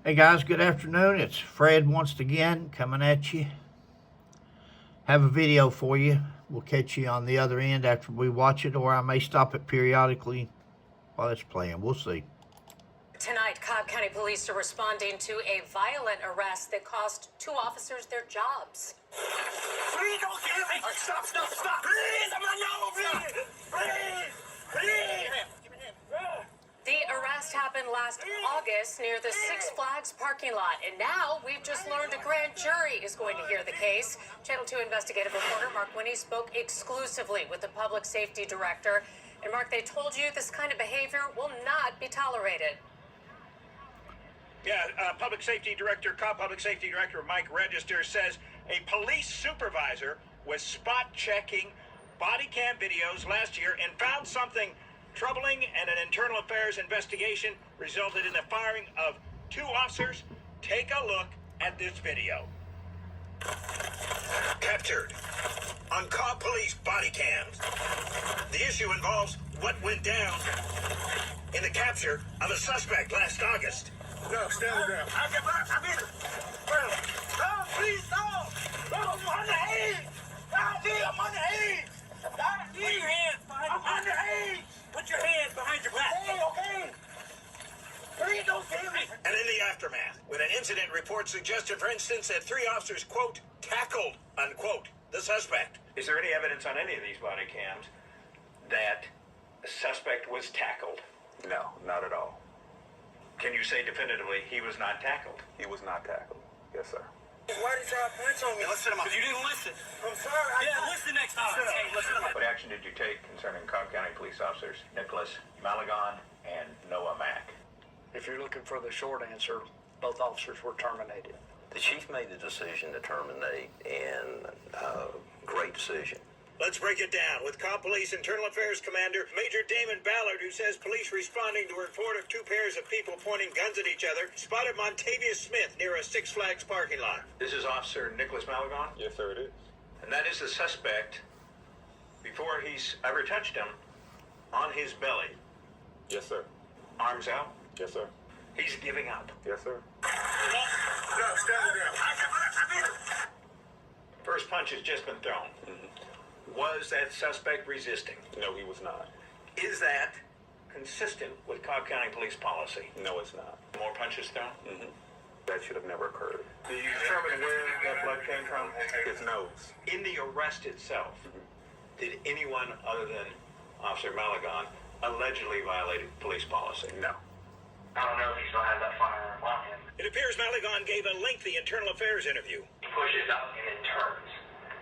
Hey guys, good afternoon. It's Fred once again coming at you. Have a video for you. We'll catch you on the other end after we watch it, or I may stop it periodically while it's playing. We'll see. Tonight, Cobb County Police are responding to a violent arrest that cost 2 officers their jobs. Please don't kill me! Stop! Please, I'm not Please! Give me him. The arrest happened last August near the Six Flags parking lot, and now we've just learned a grand jury is going to hear the case. Channel 2 investigative reporter Mark Winnie spoke exclusively with the public safety director. And Mark, they told you this kind of behavior will not be tolerated. Yeah, Public Safety Director, Cobb Public Safety Director Mike Register says a police supervisor was spot checking body cam videos last year and found something troubling, and an internal affairs investigation resulted in the firing of 2 officers. Take a look at this video. Captured on Cobb Police body cams. The issue involves what went down in the capture of a suspect last August. No, stand down. I'm in. No, please, no. No, I'm underage. I'm underage. Put your hands behind your back. I'm underage. Put your hands behind your back. Okay. Please don't kill me. And in the aftermath, when an incident report suggested, for instance, that 3 officers, quote, tackled, unquote, the suspect. Is there any evidence on any of these body cams that the suspect was tackled? No, not at all. Can you say definitively he was not tackled? He was not tackled. Yes, sir. Why did y'all punch on me? Listen to my... Because you didn't listen. I'm sorry. Listen next time. Listen to my... What action did you take concerning Cobb County police officers Nicholas Malagon and Noah Mack? If you're looking for the short answer, both officers were terminated. The chief made the decision to terminate, and great decision. Let's break it down with Cobb Police Internal Affairs Commander Major Damon Ballard, who says police responding to a report of 2 pairs of people pointing guns at each other spotted Montavious Smith near a Six Flags parking lot. This is Officer Nicholas Malagon? Yes, sir, it is. And that is the suspect, before he's ever touched him, on his belly. Yes, sir. Arms out. Yes, sir. He's giving up. Yes, sir. No, stand down. First punch has just been thrown. Was that suspect resisting? No, he was not. Is that consistent with Cobb County police policy? No, it's not. More punches thrown? That should have never occurred. Do you determine where that blood came from? His nose. In the arrest itself, did anyone other than Officer Malagon allegedly violate police policy? No. I don't know if he still has that firearm on him. It appears Malagon gave a lengthy internal affairs interview. He pushes up and then turns,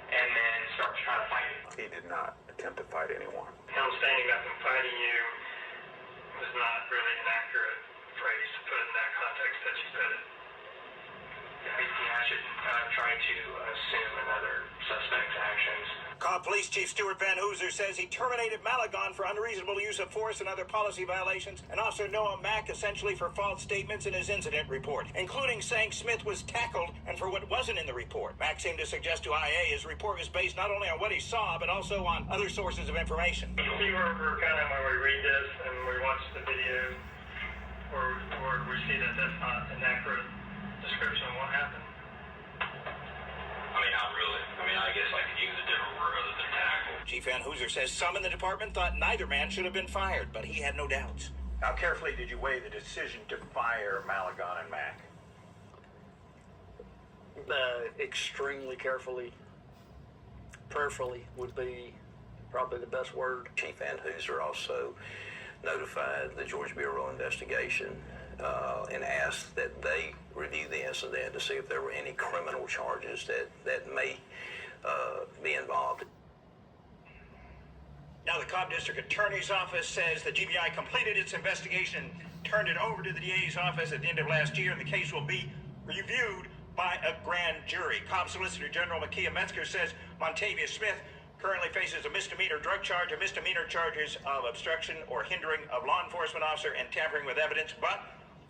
and then starts trying to fight you. He did not attempt to fight anyone. Him standing up and fighting you was not really an accurate phrase to put in that context that you said it. I shouldn't try to assume another suspect's actions. Cobb Police Chief Stuart Van Hooser says he terminated Malagon for unreasonable use of force and other policy violations, and Officer Noah Mack essentially for false statements in his incident report, including saying Smith was tackled and for what wasn't in the report. Mack seemed to suggest to IA his report was based not only on what he saw, but also on other sources of information. You see where we're kind of when we read this and we watch the video, or we see that that's not an accurate description of what happened? I mean, not really. I mean, I guess I could use a different word other than tackle. Chief Van Hooser says some in the department thought neither man should have been fired, but he had no doubts. How carefully did you weigh the decision to fire Malagon and Mack? Extremely carefully. Prayerfully would be probably the best word. Chief Van Hooser also notified the Georgia Bureau of Investigation and asked that they review the incident to see if there were any criminal charges that may be involved. Now the Cobb District Attorney's Office says the GBI completed its investigation and turned it over to the DA's office at the end of last year, and the case will be reviewed by a grand jury. Cobb Solicitor General Makia Metzger says Montavious Smith currently faces a misdemeanor drug charge, a misdemeanor charges of obstruction or hindering of law enforcement officer, and tampering with evidence, but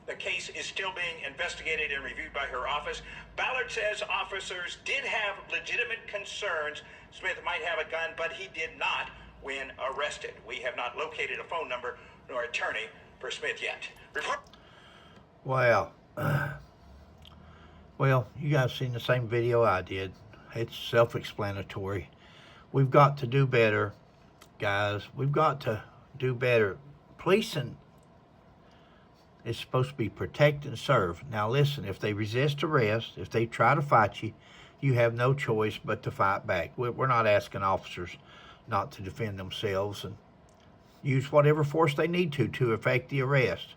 the case is still being investigated and reviewed by her office. Ballard says officers did have legitimate concerns Smith might have a gun, but he did not when arrested. We have not located a phone number nor attorney for Smith yet. Well, Well, you guys seen the same video I did. It's self-explanatory. We've got to do better, guys. We've got to do better. Policing is supposed to be protect and serve. Now listen, if they resist arrest, if they try to fight you, you have no choice but to fight back. We're not asking officers not to defend themselves and use whatever force they need to effect the arrest.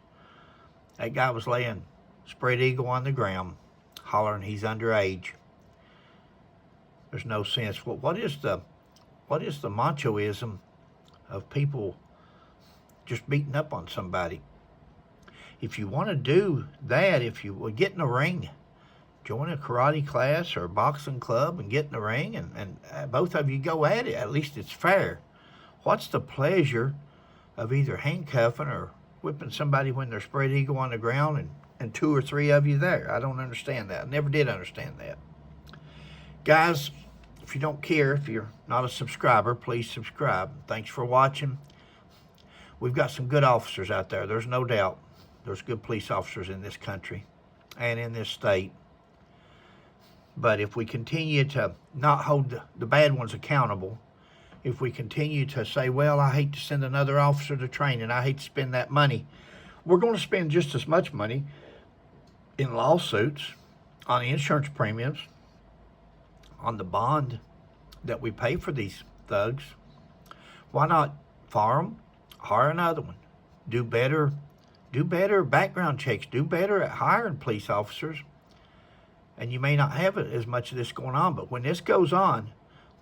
That guy was laying spread eagle on the ground, hollering he's underage. There's no sense. Well, what is the machoism of people just beating up on somebody? If you want to do that, if you will get in a ring, join a karate class or a boxing club and get in the ring, and both of you go at it. At least it's fair. What's the pleasure of either handcuffing or whipping somebody when they're spread eagle on the ground and two or three of you there? I don't understand that. I never did understand that. Guys, if you don't care, if you're not a subscriber, please subscribe. Thanks for watching. We've got some good officers out there. There's no doubt. There's good police officers in this country and in this state. But if we continue to not hold the bad ones accountable, if we continue to say, well, I hate to send another officer to training, I hate to spend that money, we're going to spend just as much money in lawsuits, on insurance premiums, on the bond that we pay for these thugs. Why not fire them, hire another one, do better background checks, do better at hiring police officers, and you may not have as much of this going on, but when this goes on,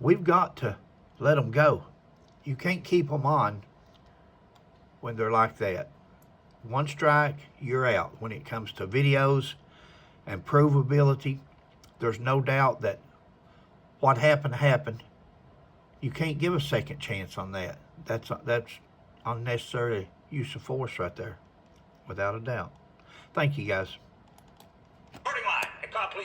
we've got to let them go. You can't keep them on when they're like that. One strike, you're out. When it comes to videos and provability, there's no doubt that what happened. You can't give a second chance on that. That's unnecessary use of force right there, without a doubt. Thank you, guys. Starting line at Cop Police.